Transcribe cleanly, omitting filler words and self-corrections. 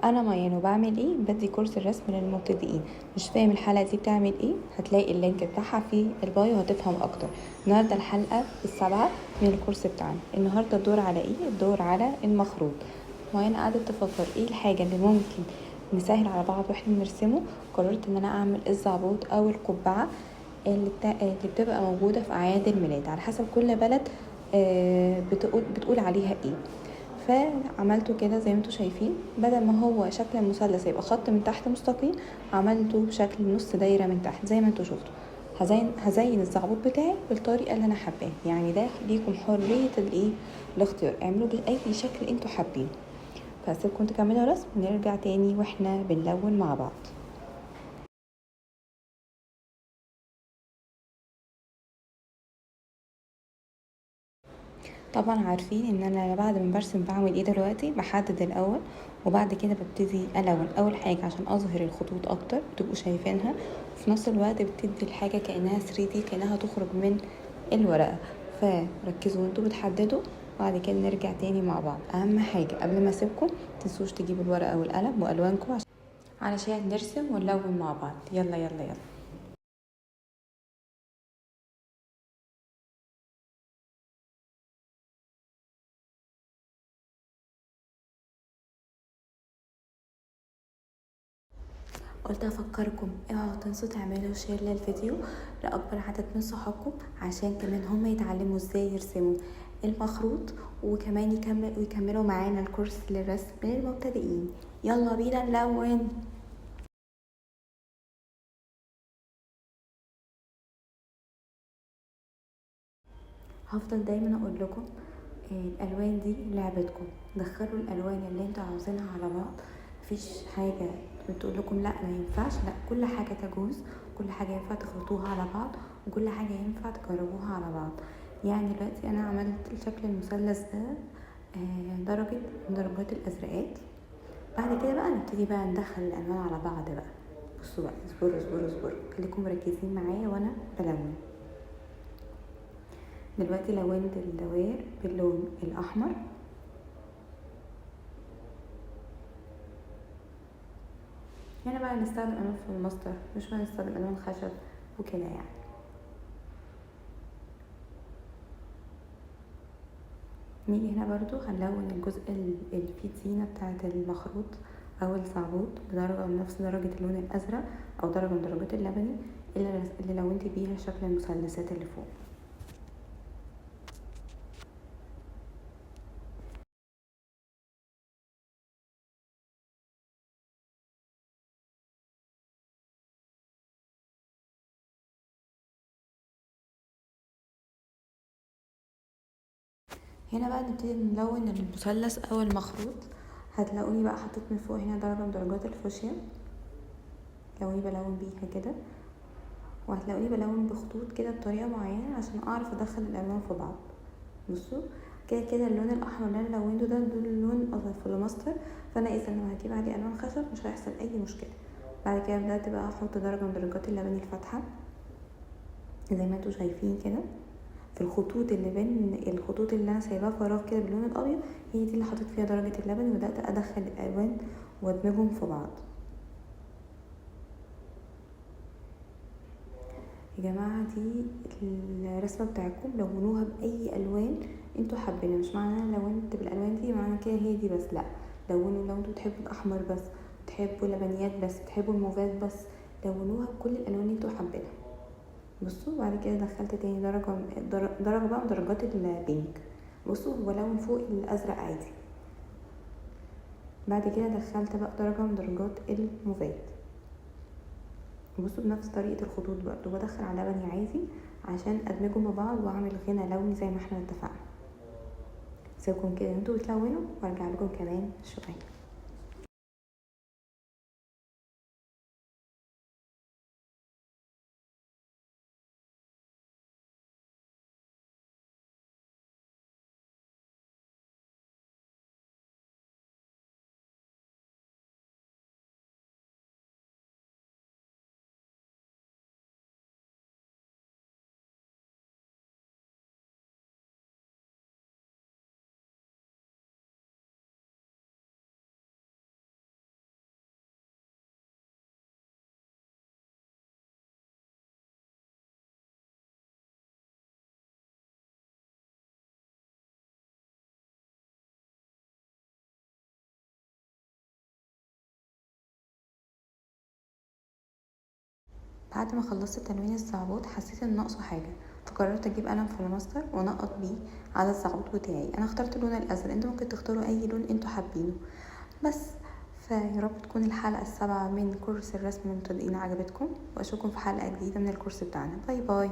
انا ميان وبعمل ايه؟ بدي كورس الرسم للمبتدئين. مش فاهم الحلقه دي بتعمل ايه؟ هتلاقي اللينك بتاعها في البايو هتفهم اكتر. النهارده الحلقه السابعه من الكورس بتاعنا. النهارده الدور على ايه؟ الدور على المخروط. ميان قعدت تفكر ايه الحاجه اللي ممكن نسهل على بعض واحنا بنرسمه. قررت ان انا اعمل الزعبوط او القبعه اللي بتبقى موجوده في اعياد الميلاد على حسب كل بلد بتقول عليها ايه. فعملته كده زي ما انتوا شايفين، بدل ما هو شكل المثلث يبقى خط من تحت مستقيم، عملته بشكل نص دايره من تحت زي ما انتوا شفتوا. هزين الزعبوط بتاعي بالطريقه اللي انا حباها، يعني ده ليكم حريه الاختيار، اعملوا باي شكل انتوا حابين. فسيبكم تكملوا رسم ونرجع تاني واحنا بنلون مع بعض. طبعا عارفين ان انا بعد ما برسم بعمل ايه دلوقتي؟ بحدد الاول وبعد كده ببتدي الون. اول حاجه عشان اظهر الخطوط اكتر تبقوا شايفينها، وفي نفس الوقت بتدي الحاجه كانها 3D، كانها تخرج من الورقه. فركزوا وانتوا بتحددوا، بعد كده نرجع تاني مع بعض. اهم حاجه قبل ما اسيبكم متنسوش تجيبوا الورقه والقلم والوانكم علشان نرسم ونلون مع بعض. يلا يلا يلا. قلت افكركم اوعوا تنسوا تعملوا شير للفيديو لاكبر عدد من صحابكم، عشان كمان هم يتعلموا ازاي يرسموا المخروط، وكمان يكملوا معانا الكورس للرسم للمبتدئين. يلا بينا نلون. هفضل دايما اقول لكم الالوان دي لعبتكم، دخلوا الالوان اللي انتوا عاوزينها على بعض. مفيش حاجه بتقول لكم لا ما ينفعش، لا كل حاجه تجوز، كل حاجه ينفع تخلطوها على بعض، وكل حاجه ينفع تجربوها على بعض. يعني دلوقتي انا عملت شكل المثلث ده درجه من درجات الازرقات. بعد كده بقى نبتدي بقى ندخل الالوان على بعض بقى. بصوا بقى، اصبروا اصبروا اصبروا، خليكم مركزين معايا وانا بلون. دلوقتي لونت الدوائر باللون الاحمر. هنا بقى نستخدم الوان في الماستر، مش بقى نستخدم الوان خشب وكده يعني. نيجي هنا برضو هنلون الجزء اللي فيه الزينة بتاعة المخروط او الزعبوط بدرجة من نفس درجة اللون الازرق او درجة من درجات اللبني اللي لونت بيها شكل المثلثات اللي فوق. هنا بقى نبتدي نلون المثلث او المخروط. هتلاقوني بقى حطيت من فوق هنا درجة من درجات الفوشيا، لوني بلون بيها كده، وهتلاقوني بلون بخطوط كده بطريقة معينة عشان اعرف ادخل الالوان في بعض. بصوا كده كده اللون الاحمر اللي انا لونته ده لون فلوماستر، فانا اذا لما هجيب عليه الوان خشب مش هيحصل اي مشكله. بعد كده بدات بقى احط درجه من درجات اللبني الفاتحه زي ما انتوا شايفين كده في الخطوط اللي بين الخطوط اللي انا سايباها فراغ كده باللون الابيض، هي دي اللي حطيت فيها درجه اللبن، وبدات ادخل الالوان وادمجهم في بعض. يا جماعه دي الرسمه بتاعتكم، لونوها باي الوان انتوا حابينها، مش معنى انا لونت بالالوان دي معنى كده هي دي بس، لا. لونوا لو انتوا بتحبوا الاحمر بس، بتحبوا لبنيات بس، بتحبوا الموفات بس، لونوها بكل الالوان اللي انتوا حابينها. بصوا بعد كده دخلت تاني درجه بقى من درجات البينك. بصوا هو لون فوق الازرق عادي. بعد كده دخلت بقى درجه من درجات الموفات. بصوا بنفس طريقه الخطوط برضو بدخل على لبني عادي عشان ادمجهم ببعض واعمل غنى لوني زي ما احنا اتفقنا. سيبكم كده انتوا بتلونوا وارجع لكم كمان شويه. بعد ما خلصت تلوين الزعبوط حسيت ان ناقصه حاجه، فقررت اجيب قلم فلوماستر وانقط بيه على الزعبوط بتاعي. انا اخترت اللون الازرق، انتوا ممكن تختاروا اي لون انتوا حابينه. بس فيا رب تكون الحلقه السابعه من كورس الرسم للمبتدئين عجبتكم، واشوفكم في حلقه جديده من الكورس بتاعنا. باي باي.